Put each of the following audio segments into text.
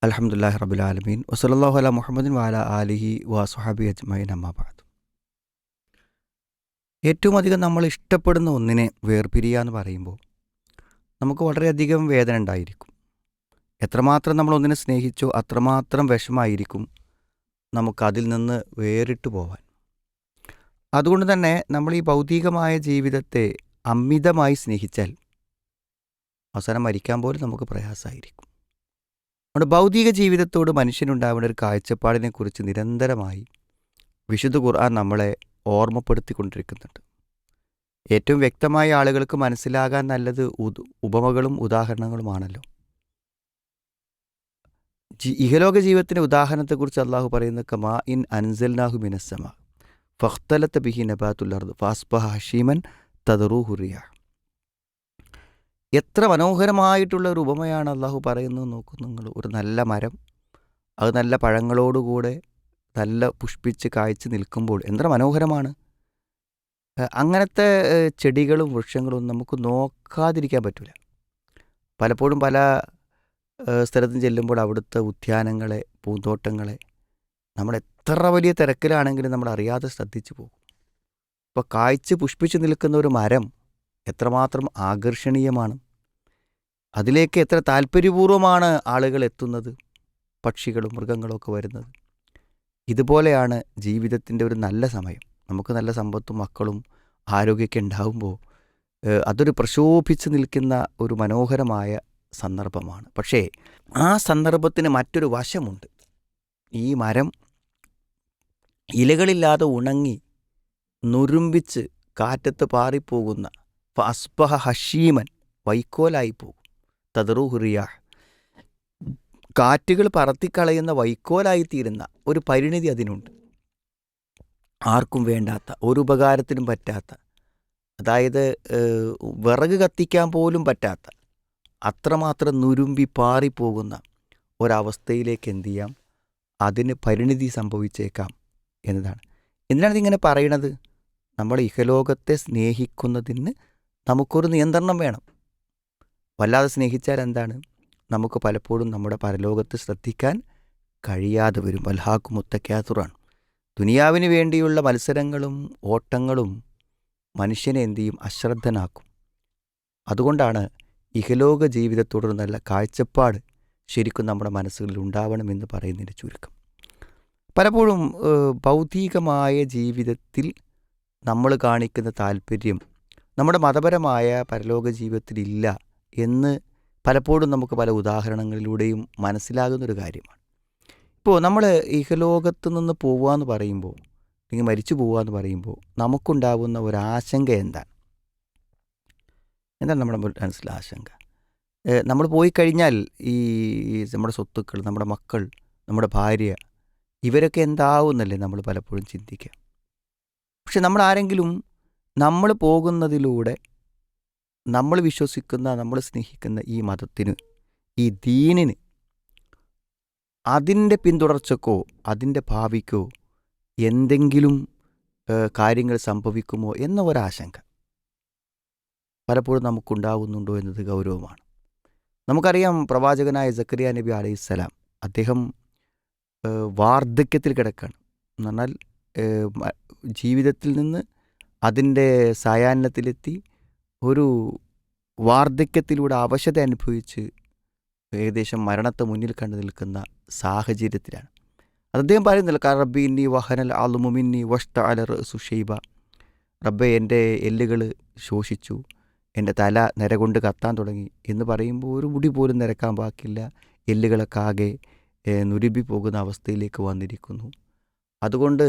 അൽഹംദുലില്ലാഹി റബ്ബിൽ ആലമീൻ വസല്ലല്ലാഹു അലാ മുഹമ്മദിൻ വഅല ആലിഹി വസ്വഹബി അജ്മഈൻ അമ്മാ ബഅദ്. ഏറ്റവും അധികം നമ്മൾ ഇഷ്ടപ്പെടുന്ന ഒന്നിനെ വേർപിരിയുക എന്ന് പറയുമ്പോൾ നമുക്ക് വളരെയധികം വേദന ഉണ്ടായിരിക്കും. എത്രമാത്രം നമ്മൾ ഒന്നിനെ സ്നേഹിച്ചോ അത്രമാത്രം വിഷമായിരിക്കും നമുക്കതിൽ നിന്ന് വേറിട്ട് പോവാൻ. അതുകൊണ്ട് തന്നെ നമ്മൾ ഈ ഭൗതികമായ ജീവിതത്തെ അമിതമായി സ്നേഹിച്ചാൽ അവസാനം മരിക്കാൻ പോലും നമുക്ക് പ്രയാസമായിരിക്കും. നമ്മുടെ ഭൗതിക ജീവിതത്തോട് മനുഷ്യനുണ്ടാവേണ്ട ഒരു കാഴ്ചപ്പാടിനെക്കുറിച്ച് നിരന്തരമായി വിശുദ്ധ ഖുർആൻ നമ്മളെ ഓർമ്മപ്പെടുത്തിക്കൊണ്ടിരിക്കുന്നുണ്ട്. ഏറ്റവും വ്യക്തമായ ആളുകൾക്ക് മനസ്സിലാകാൻ നല്ലത് ഉപമകളും ഉദാഹരണങ്ങളുമാണല്ലോ. ഇഹലോക ജീവിതത്തിൻ്റെ ഉദാഹരണത്തെക്കുറിച്ച് അള്ളാഹു പറയുന്ന കമാ ഇൻ അൻസൽനാഹു മിനസ്സമ ഫഖ്തലത ബിഹി നബാത്തുൽ അർദ് ഫാസ്ബഹ ഹഷീമൻ തദറൂഹു റിയാഹ്. എത്ര മനോഹരമായിട്ടുള്ള ഒരു ഉപമയാണ് അള്ളാഹു പറയുന്നത് നോക്കൂ നിങ്ങൾ. ഒരു നല്ല മരം, അത് നല്ല പഴങ്ങളോടുകൂടെ നല്ല പുഷ്പിച്ച് കായ്ച്ച് നിൽക്കുമ്പോൾ എത്ര മനോഹരമാണ്. അങ്ങനത്തെ ചെടികളും വൃക്ഷങ്ങളും നമുക്ക് നോക്കാതിരിക്കാൻ പറ്റില്ല. പലപ്പോഴും പല സ്ഥലത്തും ചെല്ലുമ്പോൾ അവിടുത്തെ ഉദ്യാനങ്ങളെ, പൂന്തോട്ടങ്ങളെ നമ്മൾ എത്ര വലിയ തിരക്കിലാണെങ്കിലും നമ്മൾ അറിയാതെ ശ്രദ്ധിച്ചു പോകും. ഇപ്പോൾ കായ്ച്ച് പുഷ്പിച്ച് നിൽക്കുന്ന ഒരു മരം എത്രമാത്രം ആകർഷണീയമാണ്, അതിലേക്ക് എത്ര താല്പര്യപൂർവ്വമാണ് ആളുകൾ എത്തുന്നത്, പക്ഷികളും മൃഗങ്ങളും ഒക്കെ വരുന്നത്. ഇതുപോലെയാണ് ജീവിതത്തിൻ്റെ ഒരു നല്ല സമയം. നമുക്ക് നല്ല സമ്പത്തും മക്കളും ആരോഗ്യമൊക്കെ ഉണ്ടാകുമ്പോൾ അതൊരു പ്രശോഭിച്ച് നിൽക്കുന്ന ഒരു മനോഹരമായ സന്ദർഭമാണ്. പക്ഷേ ആ സന്ദർഭത്തിന് മറ്റൊരു വശമുണ്ട്. ഈ മരം ഇലകളില്ലാതെ ഉണങ്ങി നുരുമ്പിച്ച് കാറ്റത്ത് പാറിപ്പോകുന്ന ഫസ്ബഹ ഹഷീമൻ, വൈക്കോലായി പോകും. തദറൂഹു റിയാഹ്, കാറ്റുകൾ പറത്തിക്കളയുന്ന വൈക്കോലായിത്തീരുന്ന ഒരു പരിണിതി അതിനുണ്ട്. ആർക്കും വേണ്ടാത്ത, ഒരു ഉപകാരത്തിനും പറ്റാത്ത, അതായത് വിറക് കത്തിക്കാൻ പോലും പറ്റാത്ത അത്രമാത്രം നുരുമ്പി പാറിപ്പോകുന്ന ഒരവസ്ഥയിലേക്ക് എന്തു ചെയ്യാം, അതിന് പരിണിതി സംഭവിച്ചേക്കാം എന്നതാണ്. എന്തിനാണ് ഇതിങ്ങനെ പറയണത്? നമ്മൾ ഇഹലോകത്തെ സ്നേഹിക്കുന്നതിന് നമുക്കൊരു നിയന്ത്രണം വേണം. വല്ലാതെ സ്നേഹിച്ചാൽ എന്താണ്, നമുക്ക് പലപ്പോഴും നമ്മുടെ പരലോകത്ത് ശ്രദ്ധിക്കാൻ കഴിയാതെ വരും. വൽഹാക്കു മുത്തക്കാത്തുറാണ്. ദുനിയാവിന് വേണ്ടിയുള്ള മത്സരങ്ങളും ഓട്ടങ്ങളും മനുഷ്യനെ എന്തു ചെയ്യും, അശ്രദ്ധനാക്കും. അതുകൊണ്ടാണ് ഇഹലോക ജീവിതത്തോടൊരു നല്ല കാഴ്ചപ്പാട് ശരിക്കും നമ്മുടെ മനസ്സുകളിൽ ഉണ്ടാവണമെന്ന് പറയുന്നതിൻ്റെ ചുരുക്കം. പലപ്പോഴും ഭൗതികമായ ജീവിതത്തിൽ നമ്മൾ കാണിക്കുന്ന താല്പര്യം നമ്മുടെ മതപരമായ പരലോക ജീവിതത്തിലില്ല എന്ന് പലപ്പോഴും നമുക്ക് പല ഉദാഹരണങ്ങളിലൂടെയും മനസ്സിലാകുന്നൊരു കാര്യമാണ്. ഇപ്പോൾ നമ്മൾ ഇഹലോകത്ത് നിന്ന് പോവുക എന്ന് പറയുമ്പോൾ, അല്ലെങ്കിൽ മരിച്ചു പോവുക എന്ന് പറയുമ്പോൾ നമുക്കുണ്ടാകുന്ന ഒരാശങ്ക എന്താണ് നമ്മുടെ മനസ്സിലെ ആശങ്ക? നമ്മൾ പോയി കഴിഞ്ഞാൽ ഈ നമ്മുടെ സ്വത്തുക്കൾ, നമ്മുടെ മക്കൾ, നമ്മുടെ ഭാര്യ, ഇവരൊക്കെ എന്താവുന്നല്ലേ നമ്മൾ പലപ്പോഴും ചിന്തിക്കുക. പക്ഷെ നമ്മൾ ആരെങ്കിലും നമ്മൾ പോകുന്നതിലൂടെ നമ്മൾ വിശ്വസിക്കുന്ന, നമ്മൾ സ്നേഹിക്കുന്ന ഈ മതത്തിന്, ഈ ദീനിന്, അതിൻ്റെ പിന്തുടർച്ചക്കോ അതിൻ്റെ ഭാവിക്കോ എന്തെങ്കിലും കാര്യങ്ങൾ സംഭവിക്കുമോ എന്ന ഒരാശങ്ക പലപ്പോഴും നമുക്കുണ്ടാകുന്നുണ്ടോ എന്നത് ഗൗരവമാണ്. നമുക്കറിയാം, പ്രവാചകനായ സക്കരിയ നബി അലൈഹിസ്സലാം, അദ്ദേഹം വാർദ്ധക്യത്തിൽ കിടക്കുകയാണ്. എന്ന് പറഞ്ഞാൽ ജീവിതത്തിൽ നിന്ന് അതിൻ്റെ സായാഹ്നത്തിലെത്തി ഒരു വാർദ്ധക്യത്തിലൂടെ അവശത അനുഭവിച്ച് ഏകദേശം മരണത്തെ മുന്നിൽ കണ്ടു നിൽക്കുന്ന സാഹചര്യത്തിലാണ്. അത് അദ്ദേഹം പറയുന്നില്ല, റബ്ബി ഇന്നി വഹനൽ ആലുമുമിന്നി വഷ്ത അല സുഷൈബ, റബ്ബെ എൻ്റെ എല്ലുകൾ ശോഷിച്ചു, എൻ്റെ തല നിരകൊണ്ട് കത്താൻ തുടങ്ങി എന്ന് പറയുമ്പോൾ ഒരു മുടി പോലും നിരക്കാൻ ബാക്കില്ല, എല്ലുകളൊക്കെ ആകെ നുരുമ്പി പോകുന്ന അവസ്ഥയിലേക്ക് വന്നിരിക്കുന്നു. അതുകൊണ്ട്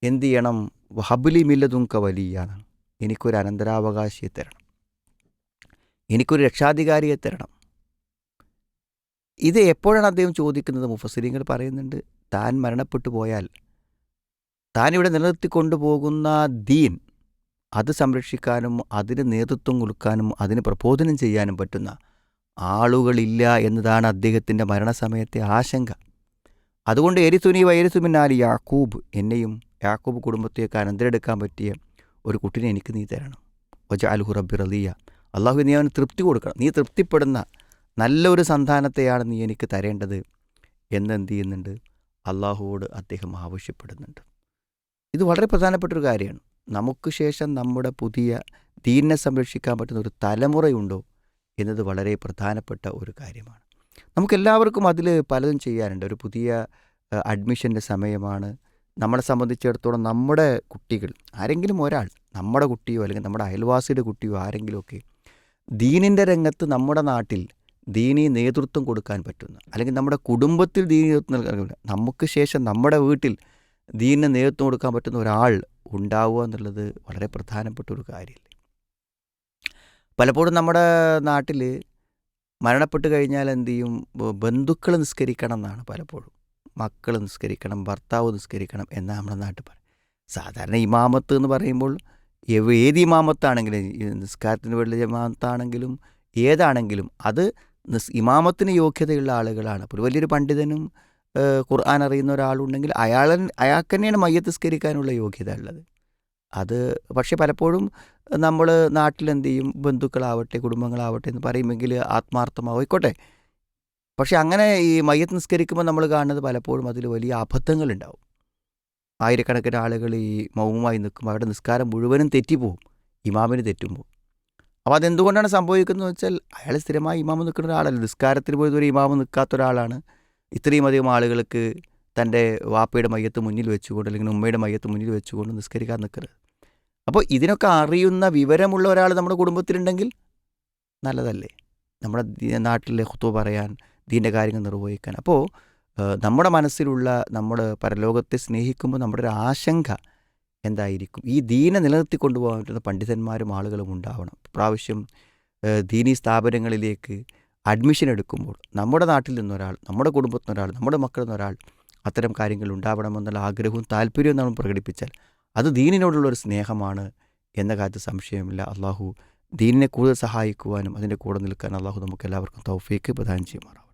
എന്തു ചെയ്യണം? വഹബുലി മില്ലതുങ്ക വലിയാണ്, എനിക്കൊരു അനന്തരാവകാശിയെ തരണം, എനിക്കൊരു രക്ഷാധികാരിയെ തരണം. ഇത് എപ്പോഴാണ് അദ്ദേഹം ചോദിക്കുന്നത്? മുഫസ്സിരീങ്ങൾ പറയുന്നുണ്ട്, താൻ മരണപ്പെട്ടു പോയാൽ താൻ ഇവിടെ നിലനിർത്തിക്കൊണ്ടുപോകുന്ന ദീൻ, അത് സംരക്ഷിക്കാനും അതിന് നേതൃത്വം കൊടുക്കാനും അതിന് പ്രബോധനം ചെയ്യാനും പറ്റുന്ന ആളുകളില്ല എന്നതാണ് അദ്ദേഹത്തിൻ്റെ മരണസമയത്തെ ആശങ്ക. അതുകൊണ്ട് എരിസുനി വൈരസുമിന്നാലി യാക്കൂബ്, എന്നെയും യാക്കൂബ് കുടുംബത്തെയൊക്കെ അനന്തരെടുക്കാൻ പറ്റിയ ഒരു കുട്ടിനെ എനിക്ക് നീ തരണം. വജഅൽഹു റബ്ബി റളിയ, അള്ളാഹു നീ അവന് തൃപ്തി കൊടുക്കണം, നീ തൃപ്തിപ്പെടുന്ന നല്ലൊരു സന്താനത്തെയാണ് നീ എനിക്ക് തരേണ്ടത് എന്നെന്ത് ചെയ്യുന്നുണ്ട്, അള്ളാഹുവോട് അദ്ദേഹം ആവശ്യപ്പെടുന്നുണ്ട്. ഇത് വളരെ പ്രധാനപ്പെട്ടൊരു കാര്യമാണ്. നമുക്ക് ശേഷം നമ്മുടെ പുതിയ ദീനിനെ സംരക്ഷിക്കാൻ പറ്റുന്ന ഒരു തലമുറയുണ്ടോ എന്നത് വളരെ പ്രധാനപ്പെട്ട ഒരു കാര്യമാണ്. നമുക്കെല്ലാവർക്കും അതിൽ പലതും ചെയ്യാനുണ്ട്. ഒരു പുതിയ അഡ്മിഷൻ്റെ സമയമാണ്. നമ്മളെ സംബന്ധിച്ചിടത്തോളം നമ്മുടെ കുട്ടികൾ, ആരെങ്കിലും ഒരാൾ, നമ്മുടെ കുട്ടിയോ അല്ലെങ്കിൽ നമ്മുടെ അയൽവാസിയുടെ കുട്ടിയോ ആരെങ്കിലുമൊക്കെ ദീനിൻ്റെ രംഗത്ത് നമ്മുടെ നാട്ടിൽ ദീനീ നേതൃത്വം കൊടുക്കാൻ പറ്റുന്ന, അല്ലെങ്കിൽ നമ്മുടെ കുടുംബത്തിൽ ദീനീ നേതൃത്വം നൽകാൻ പറ്റുന്ന, നമുക്ക് ശേഷം നമ്മുടെ വീട്ടിൽ ദീനിന് നേതൃത്വം കൊടുക്കാൻ പറ്റുന്ന ഒരാൾ ഉണ്ടാവുക എന്നുള്ളത് വളരെ പ്രധാനപ്പെട്ട ഒരു കാര്യമല്ലേ. പലപ്പോഴും നമ്മുടെ നാട്ടിൽ മരണപ്പെട്ട് കഴിഞ്ഞാൽ എന്ത് ചെയ്യും, ബന്ധുക്കൾ നിസ്കരിക്കണം എന്നാണ് പലപ്പോഴും. മക്കൾ നിസ്കരിക്കണം, ഭർത്താവ് നിസ്കരിക്കണം എന്നാണ് നമ്മുടെ നാട്ടിൽ പറയും. സാധാരണ ഇമാമത്ത് എന്ന് പറയുമ്പോൾ ഏത് ഇമാമത്താണെങ്കിലും, നിസ്കാരത്തിന് വേണ്ടി ഇമാമത്താണെങ്കിലും ഏതാണെങ്കിലും അത് ഇമാമത്തിന് യോഗ്യതയുള്ള ആളുകളാണ്. അപ്പോൾ ഒരു വലിയൊരു പണ്ഡിതനും ഖുർആൻ അറിയുന്ന ഒരാളുണ്ടെങ്കിൽ അയാൾക്ക് തന്നെയാണ് മയ്യത്ത് നിസ്കരിക്കാനുള്ള യോഗ്യത ഉള്ളത്. അത് പക്ഷേ പലപ്പോഴും നമ്മൾ നാട്ടിലെന്ത് ചെയ്യും, ബന്ധുക്കളാവട്ടെ കുടുംബങ്ങളാവട്ടെ എന്ന് പറയുമെങ്കിൽ ആത്മാർത്ഥമായിക്കോട്ടെ. പക്ഷെ അങ്ങനെ ഈ മയ്യത്ത് നിസ്കരിക്കുമ്പോൾ നമ്മൾ കാണുന്നത് പലപ്പോഴും അതിൽ വലിയ അബദ്ധങ്ങളുണ്ടാവും. ആയിരക്കണക്കിന് ആളുകൾ ഈ മൗനമായി നിൽക്കുമ്പോൾ അവരുടെ നിസ്കാരം മുഴുവനും തെറ്റിപ്പോവും, ഇമാമിന് തെറ്റുമ്പോൾ. അപ്പോൾ അതെന്തുകൊണ്ടാണ് സംഭവിക്കുന്നത് വെച്ചാൽ അയാൾ സ്ഥിരമായി ഇമാമ് നിൽക്കുന്ന ഒരാളല്ല, നിസ്കാരത്തിൽ പോയി ഇതുവരെ ഇമാമ് നിൽക്കാത്ത ഒരാളാണ്. ഇത്രയും അധികം ആളുകൾക്ക് തൻ്റെ വാപ്പയുടെ മയ്യത്ത് മുന്നിൽ വെച്ചുകൊണ്ട് അല്ലെങ്കിൽ ഉമ്മയുടെ മയ്യത്ത് മുന്നിൽ വെച്ചുകൊണ്ട് നിസ്കരിക്കാൻ നിൽക്കരുത്. അപ്പോൾ ഇതിനൊക്കെ അറിയുന്ന വിവരമുള്ള ഒരാൾ നമ്മുടെ കുടുംബത്തിലുണ്ടെങ്കിൽ നല്ലതല്ലേ, നമ്മുടെ നാട്ടിലെ ഖുത്ബ പറയാൻ, ദീൻ്റെ കാര്യങ്ങൾ നിർവഹിക്കാൻ. അപ്പോൾ നമ്മുടെ മനസ്സിലുള്ള, നമ്മുടെ പരലോകത്തെ സ്നേഹിക്കുമ്പോൾ നമ്മുടെ ഒരു ആശങ്ക എന്തായിരിക്കും, ഈ ദീനെ നിലനിർത്തിക്കൊണ്ടുപോകാൻ പറ്റുന്ന പണ്ഡിതന്മാരും ആളുകളും ഉണ്ടാവണം. പ്രാവശ്യം ദീനീ സ്ഥാപനങ്ങളിലേക്ക് അഡ്മിഷൻ എടുക്കുമ്പോൾ നമ്മുടെ നാട്ടിൽ നിന്നൊരാൾ, നമ്മുടെ കുടുംബത്തിൽ നിന്നൊരാൾ, നമ്മുടെ മക്കളിൽ നിന്നൊരാൾ അത്തരം കാര്യങ്ങൾ ഉണ്ടാവണമെന്നുള്ള ആഗ്രഹവും താല്പര്യവും നമ്മൾ പ്രകടിപ്പിച്ചാൽ അത് ദീനിനോടുള്ളൊരു സ്നേഹമാണ് എന്ന കാര്യത്തിൽ സംശയമില്ല. അള്ളാഹു ദീനിനെ കൂടുതൽ സഹായിക്കുവാനും അതിൻ്റെ കൂടെ നിൽക്കാൻ അള്ളാഹു നമുക്ക് എല്ലാവർക്കും തൗഫീക്ക് പ്രദാനം ചെയ്യുമാറാവും.